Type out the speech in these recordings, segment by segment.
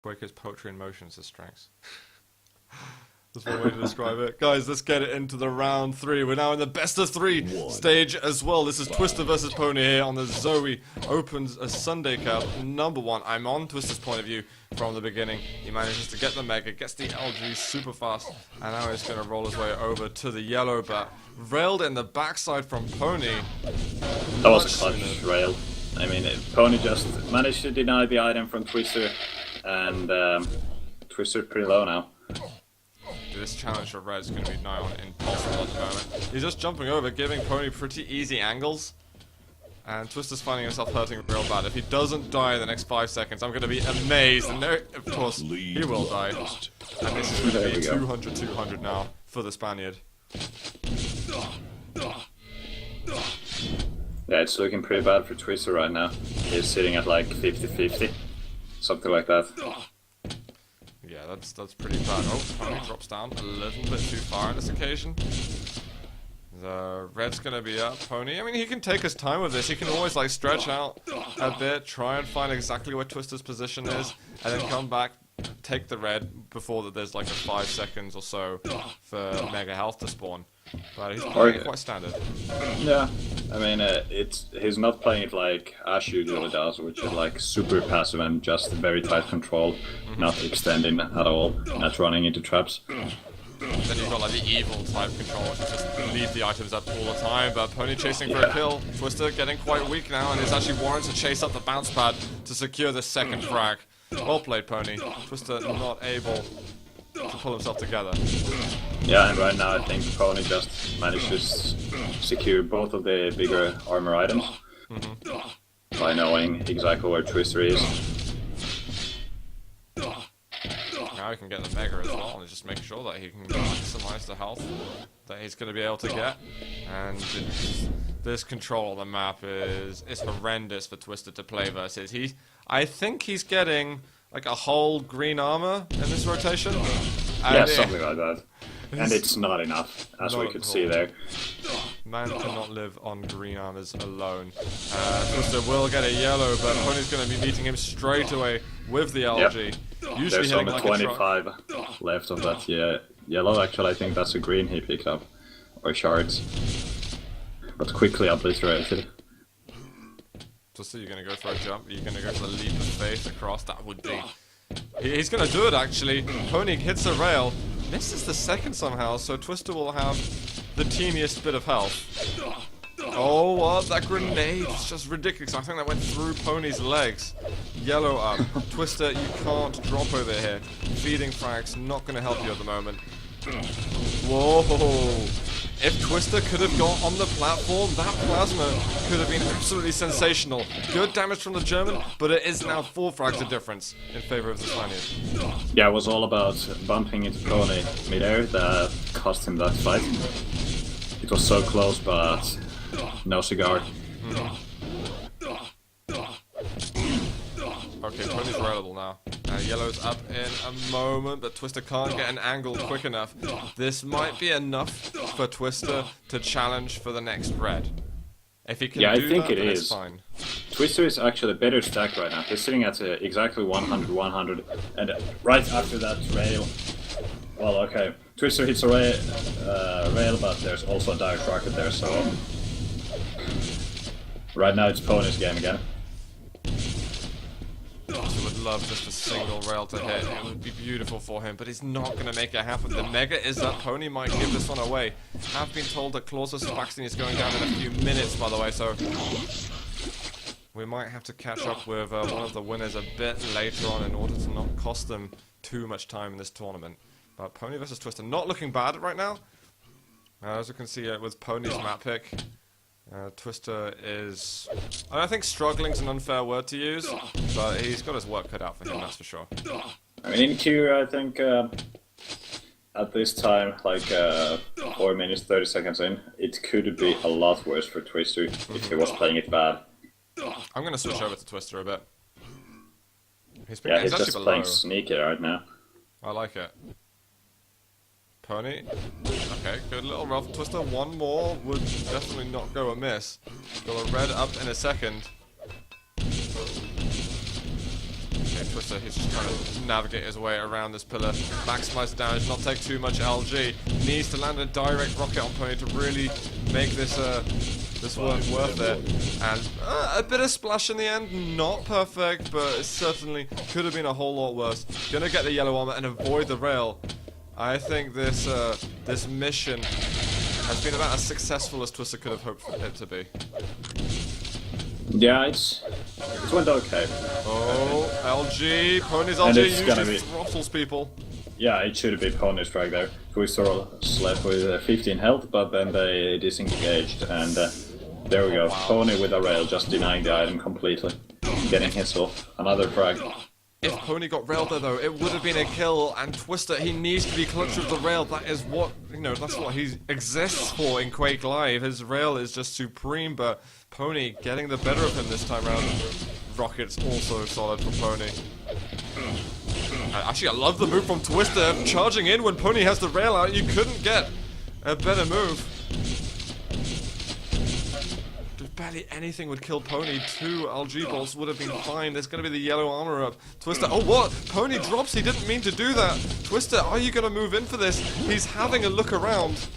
Quaker's poetry in motion is his strengths. That's one way to describe it. Guys, let's get it into the round 3. We're now in the best of 3 stage as well. This is Twister versus p0ni here on the ZOWIE Opens a Sunday Cup number 1. I'm on Twister's point of view from the beginning. He manages to get the Mega, gets the LG super fast, and now he's going to roll his way over to the yellow, but railed in the backside from p0ni. That was a clutch rail. I mean, p0ni just managed to deny the item from Twister, and Twister's pretty low now. This challenge for Red is going to be nigh on impossible at the moment. He's just jumping over, giving p0ni pretty easy angles. And Twister's finding himself hurting real bad. If he doesn't die in the next 5 seconds, I'm going to be amazed. And there, of course, he will die. And this is going to be 200-200 now for the Spaniard. Yeah, it's looking pretty bad for Twister right now. He's sitting at like 50-50. Something like that. Yeah, that's pretty bad. Oh, p0ni drops down a little bit too far on this occasion. The Red's gonna be up. p0ni, I mean, he can take his time with this. He can always like stretch out a bit, try and find exactly where Twister's position is, and then come back, take the Red before that there's like a 5 seconds or so for Mega Health to spawn. But he's playing quite standard. Yeah, I mean, he's not playing it like Ash usually does, which is like super passive and just very tight control, not extending at all, not running into traps. Then you've got like the evil type control, which is just leave the items up all the time, but p0ni chasing for a kill. Twister getting quite weak now, and it's actually warrants to chase up the bounce pad to secure the second frag. Well played, p0ni. Twister not able to pull himself together. Yeah, and right now I think p0ni just managed to secure both of the bigger armor items by knowing exactly where Twister is. Now he can get the Mega as well, and just make sure that he can maximize the health that he's going to be able to get. And this control on the map is horrendous for Twister to play versus. I think he's getting like a whole green armor in this rotation. Yeah, something like that. And it's not enough, as we could see there. Man cannot live on green armors alone. Twister will get a yellow, but p0ni's going to be meeting him straight away with the LG. Yep. Usually there's only like 25 left of that. Yeah, yellow. Actually, I think that's a green he picked up, or shards, but quickly obliterated. So you're going to go for a jump. You're going to go for the leap of faith across. That would be. He's going to do it actually. p0ni hits a rail, misses the second somehow, so Twister will have the teeniest bit of health. Oh, what? That grenade was just ridiculous. I think that went through p0ni's legs. Yellow up. Twister, you can't drop over here. Feeding frags not going to help you at the moment. Whoa. If Twister could have got on the platform, that plasma could have been absolutely sensational. Good damage from the German, but it is now 4 frags of difference in favor of the Spaniard. Yeah, it was all about bumping into p0ni midair that cost him that fight. It was so close, but no cigar. Okay, p0ni's railable now. Yellow's up in a moment, but Twister can't get an angle quick enough. This might be enough for Twister to challenge for the next red. If he can yeah, do I think that, it then is. It's fine. Twister is actually better stacked right now. He's sitting at exactly 100, and right after that rail. Well, okay, Twister hits a rail, but there's also a direct rocket there, so right now it's p0ni's game again. I would love just a single rail to hit. It would be beautiful for him, but he's not going to make it happen. The Mega is up. p0ni might give this one away. I've been told that Clausus vaccine is going down in a few minutes, by the way, so we might have to catch up with one of the winners a bit later on in order to not cost them too much time in this tournament. But p0ni versus Twister not looking bad right now. As you can see with p0ni's map pick, Twister is, I think struggling's an unfair word to use, but he's got his work cut out for him, that's for sure. I mean, in queue, I think at this time, like 4 minutes, 30 seconds in, it could be a lot worse for Twister if he was playing it bad. I'm going to switch over to Twister a bit. He's just playing sneaky right now. I like it. p0ni. Okay, good little rough Twister. One more would definitely not go amiss. Got a red up in a second. Okay, Twister, he's just trying to navigate his way around this pillar, maximize damage, not take too much LG. Needs to land a direct rocket on p0ni to really make this this work worth it. And a bit of splash in the end, not perfect, but it certainly could have been a whole lot worse. Gonna get the yellow armor and avoid the rail. I think this this mission has been about as successful as Twister could have hoped for it to be. Yeah, it went okay. Oh, LG, p0ni's LG usually throttles people. Yeah, it should have been p0ni's frag there. Twister left with 15 health, but then they disengaged, and there we go. Wow. p0ni with a rail, just denying the item completely, getting himself another frag. If p0ni got railed there, though, it would have been a kill, and Twister, he needs to be clutch with the rail. That is what, you know, that's what he exists for in Quake Live. His rail is just supreme, but p0ni getting the better of him this time around. Rocket's also solid for p0ni. Actually, I love the move from Twister, charging in when p0ni has the rail out. You couldn't get a better move. Barely anything would kill p0ni. 2 LG bolts would have been fine. There's going to be the yellow armor up. Twister, oh what? p0ni drops, he didn't mean to do that. Twister, are you going to move in for this? He's having a look around.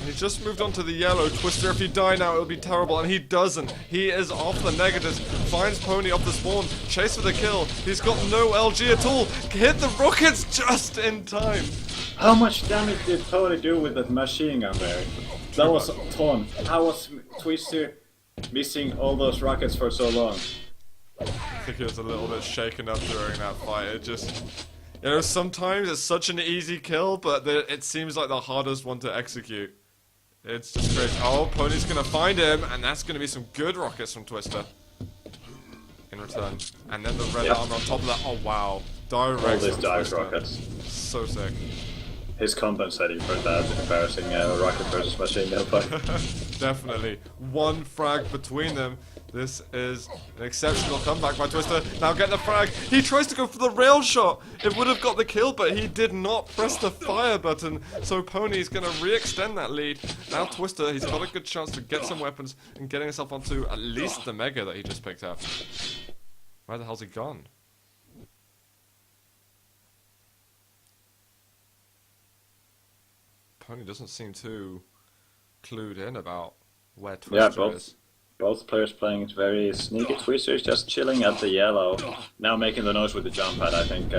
He's just moved on to the yellow. Twister, if you die now, it'll be terrible. And he doesn't. He is off the negatives. Finds p0ni off the spawn. Chase for the kill. He's got no LG at all. Hit the rockets just in time. How much damage did p0ni do with that machine gun there? That was a ton. How was Twister missing all those rockets for so long? I think he was a little bit shaken up during that fight. It just, you know, sometimes it's such an easy kill, but it seems like the hardest one to execute. It's just crazy. Oh, p0ni's gonna find him, and that's gonna be some good rockets from Twister in return. And then the red armor on top of that. Oh wow, direct. All these direct rockets. So sick. He's compensating for that embarrassing rocket versus machine gun fight. Definitely. One frag between them. This is an exceptional comeback by Twister. Now get the frag. He tries to go for the rail shot. It would have got the kill, but he did not press the fire button. So p0ni's going to re-extend that lead. Now Twister, he's got a good chance to get some weapons and getting himself onto at least the Mega that he just picked up. Where the hell's he gone? p0ni doesn't seem too clued in about where Twister is. Both players playing it very sneaky. Twister is just chilling at the yellow. Now making the nose with the jump pad, I think.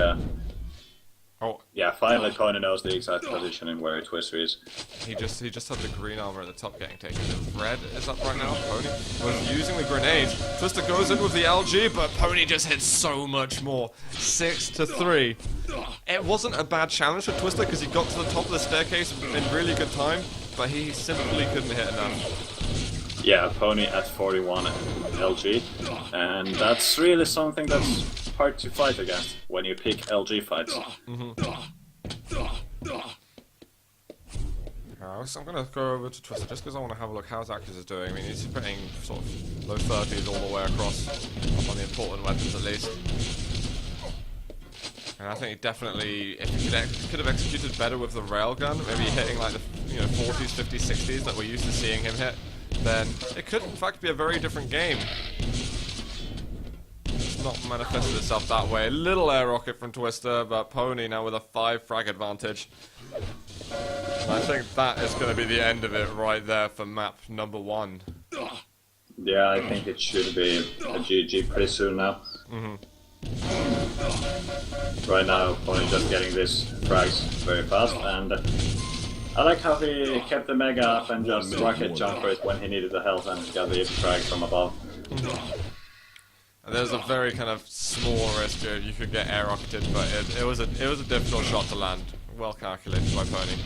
Yeah, finally p0ni knows the exact position and where Twister is. He just had the green armor at the top getting taken. The red is up right now. p0ni was using the grenade. Twister goes in with the LG, but p0ni just hits so much more. 6-3. It wasn't a bad challenge for Twister because he got to the top of the staircase in really good time, but he simply couldn't hit enough. Yeah, p0ni at 41 LG, and that's really something that's hard to fight against when you pick LG fights. So I'm going to go over to Twister just because I want to have a look how his Actors is doing. I mean, he's putting sort of low 30s all the way across up on the important weapons at least. And I think definitely, if he could have executed better with the railgun, maybe hitting like the 40s, 50s, 60s that we're used to seeing him hit, then it could in fact be a very different game. It's not manifested itself that way. Little air rocket from Twister, but p0ni now with a 5 frag advantage. And I think that is going to be the end of it right there for map number 1. Yeah, I think it should be a GG pretty soon now. Right now, p0ni just getting this frags very fast, and I like how he kept the Mega up and just rocket jump for it when he needed the health and got the frag from above. And there's a very kind of small risk here. You could get air rocketed, but it was a difficult shot to land. Well calculated by p0ni.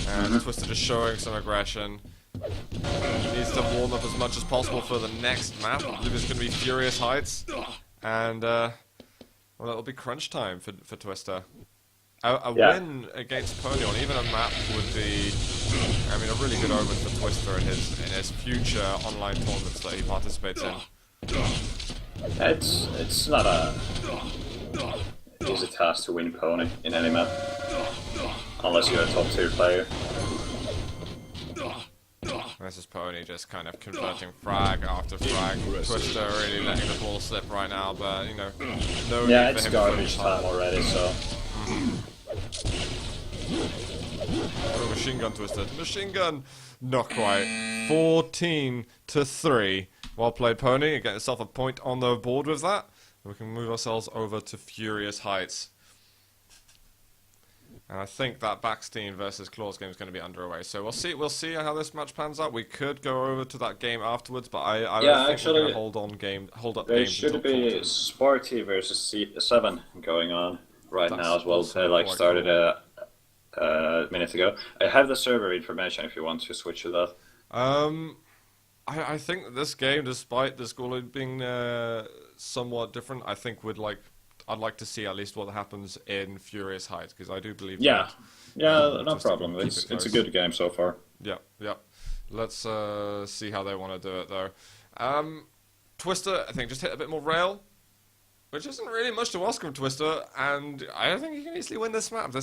And Twister just showing some aggression. He needs to warm up as much as possible for the next map. I believe it's going to be Furious Heights. And, well, it'll be crunch time for Twister. A win against p0ni on even a map would be, I mean, a really good omen for Twister in his future online tournaments that he participates in. It's not a easy task to win p0ni in any map, unless you're a top tier player. This is p0ni just kind of converting frag after frag. Twister really letting the ball slip right now, but you know, no Yeah, need for it's him garbage to time already, so... Oh, machine gun Twister. Machine gun! Not quite. 14-3. Well played, p0ni. Get yourself a point on the board with that. We can move ourselves over to Furious Heights. And I think that Backstein versus Claws game is going to be underway. So we'll see how this match pans out. We could go over to that game afterwards, but I don't think actually, we're going to hold up there games should until be quarters. Sparty versus C7 going on right That's now as well. also They like quite started cool. a minute ago. I have the server information if you want to switch to that. I think this game, despite the scoreline being somewhat different, I think I'd like to see at least what happens in Furious Heights, because I do believe. Yeah, no Just problem. keep it It's a close. good game so far. Yeah. Let's see how they want to do it though. Twister, I think, just hit a bit more rail, which isn't really much to ask from Twister, and I think he can easily win this map.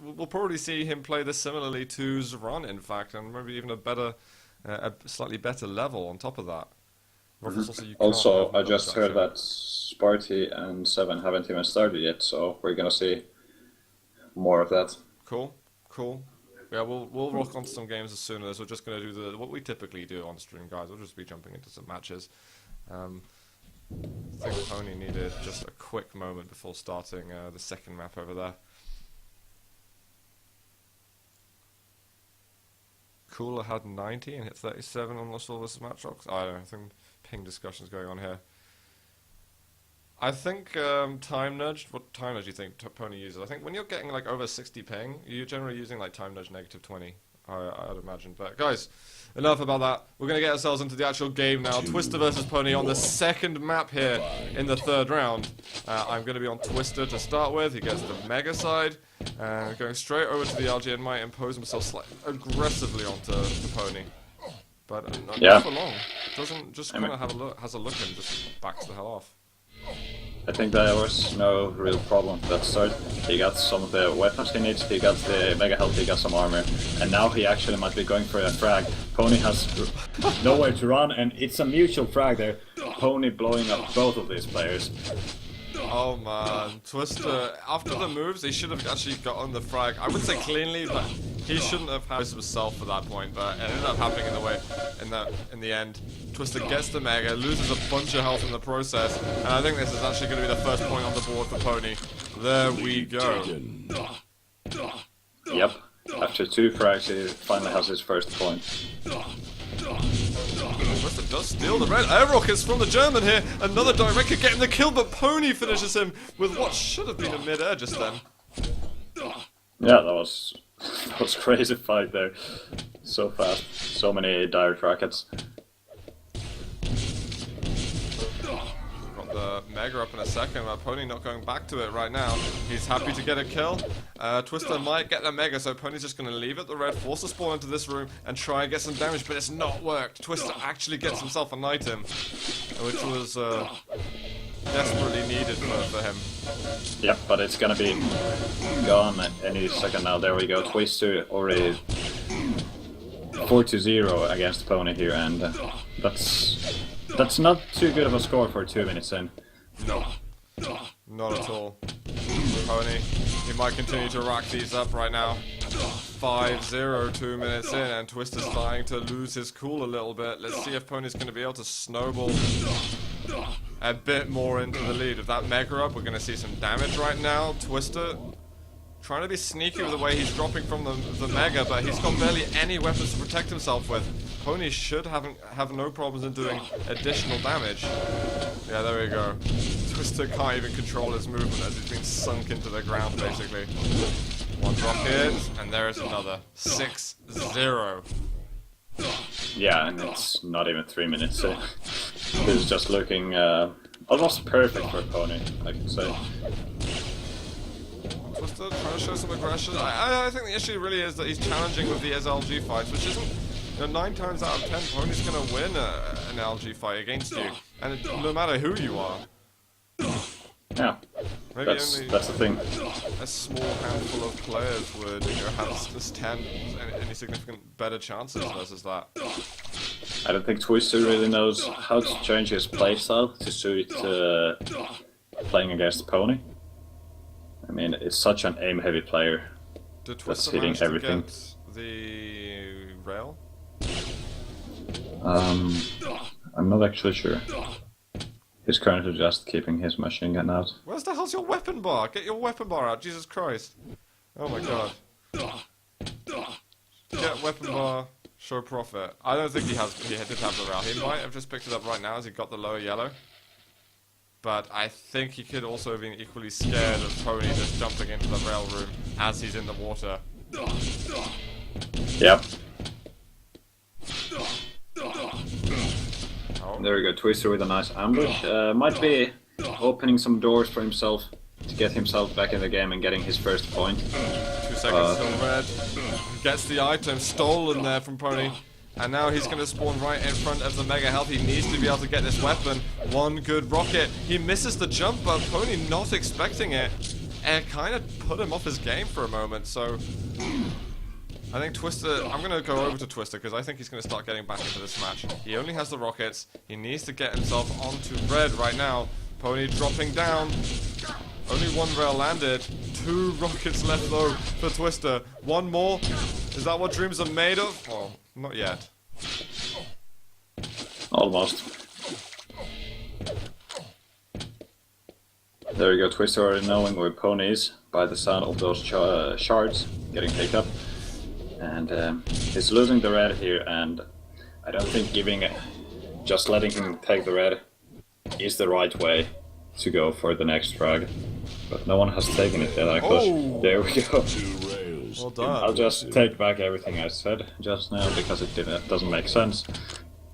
We'll probably see him play this similarly to Zron, in fact, and maybe even a slightly better level on top of that. Also, I just heard that Sparty and 7 haven't even started yet, so we're gonna see more of that. Cool. Yeah, we'll rock onto some games as soon as we're just gonna do what we typically do on stream, guys. We'll just be jumping into some matches. I think p0ni needed just a quick moment before starting the second map over there. Cooler had 90 and hit 37 on Lost versus Matchrocks. I don't know, I think ping discussions going on here. I think time nudge. What time nudge do you think p0ni uses? I think when you're getting like over 60 ping, you're generally using like time nudge -20. I'd imagine. But guys, enough about that. We're gonna get ourselves into the actual game now. Twister versus p0ni on the second map here in the third round. I'm gonna be on Twister to start with. He gets the mega side, and going straight over to the LG and might impose himself slightly aggressively onto p0ni. But not for long. Doesn't just kind of has a look and just backs the hell off. I think there was no real problem at that start. He got some of the weapons he needs, he got the mega health, he got some armor, and now he actually might be going for a frag. p0ni has nowhere to run, and it's a mutual frag there. p0ni blowing up both of these players. Oh man, Twister, after the moves, he should have actually gotten the frag. I wouldn't say cleanly, but he shouldn't have had himself at that point, but it ended up happening in the end. Twister gets the mega, loses a bunch of health in the process, and I think this is actually going to be the first point on the board for p0ni. There we go. Yep, after 2 frags he finally has his first point. Twister does steal the red air rockets from the German here. Another direct hit getting the kill, but p0ni finishes him with what should have been a mid-air just then. Yeah, that was crazy fight there. So fast, so many direct rockets. The mega up in a second, but p0ni not going back to it right now. He's happy to get a kill. Twister might get the mega, so p0ni's just going to leave it. The red, force the spawn into this room and try and get some damage, but it's not worked. Twister actually gets himself an item, which was desperately needed for him. Yep, but it's gonna be gone any second now. There we go. Twister already 4-0 against p0ni here, and that's not too good of a score for 2 minutes in. No, not at all. p0ni, he might continue to rack these up right now. 5-0, 2 minutes in, and Twister's starting to lose his cool a little bit. Let's see if p0ni's going to be able to snowball a bit more into the lead. With that mega up, we're going to see some damage right now. Twister trying to be sneaky with the way he's dropping from the mega, but he's got barely any weapons to protect himself with. p0ni should have no problems in doing additional damage. Yeah, there we go. Twister can't even control his movement as he's been sunk into the ground, basically. One drop hit, and there is another. 6-0. Yeah, and it's not even 3 minutes. This is just looking almost perfect for p0ni, I can say. Twister trying to show some aggression. I think the issue really is that he's challenging with the SLG fights, which isn't... 9 times out of 10, p0ni's going to win an LG fight against you, and no matter who you are. Yeah, Maybe that's only the thing. a small handful of players would have to stand any significant better chances versus that. I don't think Twister really knows how to change his playstyle to suit playing against p0ni. I mean, it's such an aim-heavy player. Did That's Twister hitting manage to everything. get the rail? I'm not actually sure. He's currently just keeping his machine gun out. Where's the hell's your weapon bar? Get your weapon bar out, Jesus Christ. Oh my god. Get weapon bar, show profit. I don't think he did have the rail. He might have just picked it up right now as he got the lower yellow. But I think he could also have been equally scared of p0ni just jumping into the rail room as he's in the water. Yep. Oh. There we go, Twister with a nice ambush. Might be opening some doors for himself to get himself back in the game and getting his first point. 2 seconds till red. Gets the item stolen there from p0ni. And now he's going to spawn right in front of the Mega Health. He needs to be able to get this weapon. One good rocket. He misses the jump, but p0ni not expecting it. It kind of put him off his game for a moment, so... I think Twister... I'm going to go over to Twister, because I think he's going to start getting back into this match. He only has the rockets. He needs to get himself onto red right now. p0ni dropping down. Only one rail landed. 2 rockets left, though, for Twister. One more. Is that what dreams are made of? Well, not yet. Almost. There we go, Twister already knowing where p0ni is by the sound of those shards getting picked up. And he's losing the red here, and I don't think just letting him take the red is the right way to go for the next frag. But no one has taken it yet, Oh. There we go. Well done. I'll just take back everything I said just now because it doesn't make sense.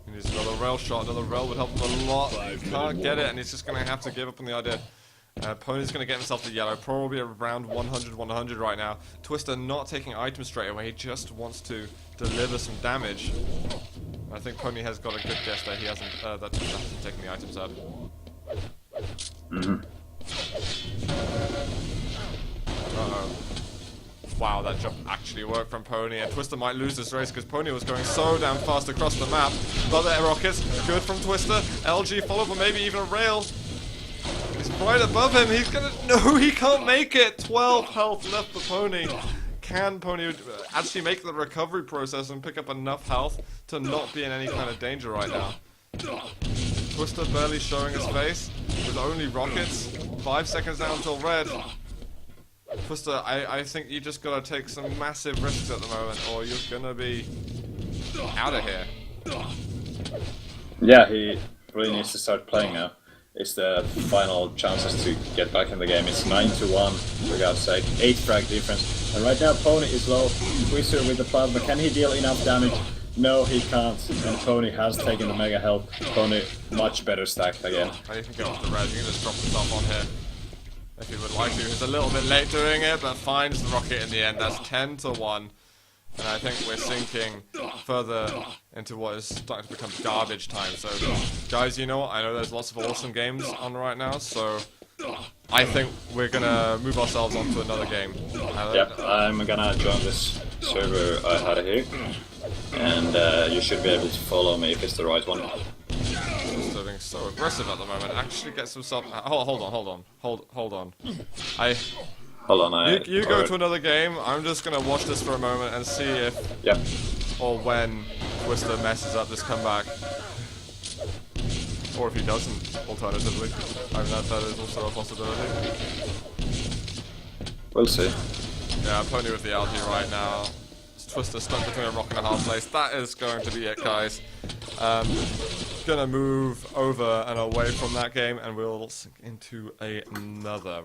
He needs another rail shot. Another rail would help him a lot. He can't get it, and he's just going to have to give up on the idea. p0ni's going to get himself the yellow, probably around 100 right now. Twister not taking items straight away, he just wants to deliver some damage. I think p0ni has got a good guess there. He hasn't, that Twister hasn't taken the items out. Uh-oh. Wow, that jump actually worked from p0ni, and Twister might lose this race because p0ni was going so damn fast across the map. But the rockets, good from Twister. LG followed, but maybe even a rail. He's right above him. He's gonna... No, he can't make it. 12 health left for p0ni. Can p0ni actually make the recovery process and pick up enough health to not be in any kind of danger right now? Twister barely showing his face with only rockets. 5 seconds down until red. Twister, I think you just gotta take some massive risks at the moment, or you're gonna be out of here. Yeah, he really needs to start playing now. It's the final chances to get back in the game. It's 9-1, for God's sake. 8 frag difference. And right now p0ni is low. Twister with the plasma. Can he deal enough damage? No, he can't. And p0ni has taken the mega help. p0ni much better stacked again. And you can go off the red. You can just drop yourself on here if you would like to. He's a little bit late doing it, but finds the rocket in the end. That's 10-1. And I think we're sinking further into what is starting to become garbage time. So, guys, you know what? I know there's lots of awesome games on right now, so I think we're gonna move ourselves on to another game. Yep, I'm gonna join this server I had here, and you should be able to follow me if it's the right one. He's being so aggressive at the moment. Actually gets himself... Hold on. Hold on. Hold on, You go to another game. I'm just gonna watch this for a moment and see if or when Twister messes up this comeback, or if he doesn't. Alternatively, I mean that is also a possibility. We'll see. Yeah, p0ni with the algae right now. Twister stuck between a rock and a hard place. That is going to be it, guys. Gonna move over and away from that game, and we'll sink into another.